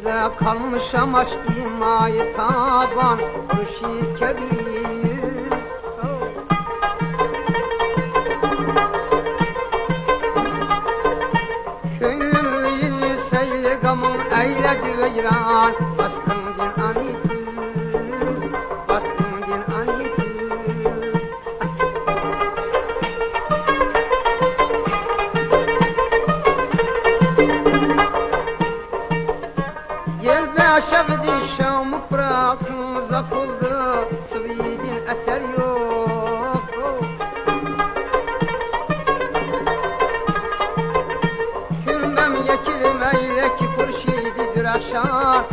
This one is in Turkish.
Gözde kalmışam aşk imayı taban Mürşid kebir. Könlüm yeni seyli gamın eyledi veyran Bastın din anitüz, bastın din anitüz. Gel be aşağıdın Şam'ı bırakın uzak oldu Suvidin eser yok. Gülmem yekilim eyle ki kurşididir aşağı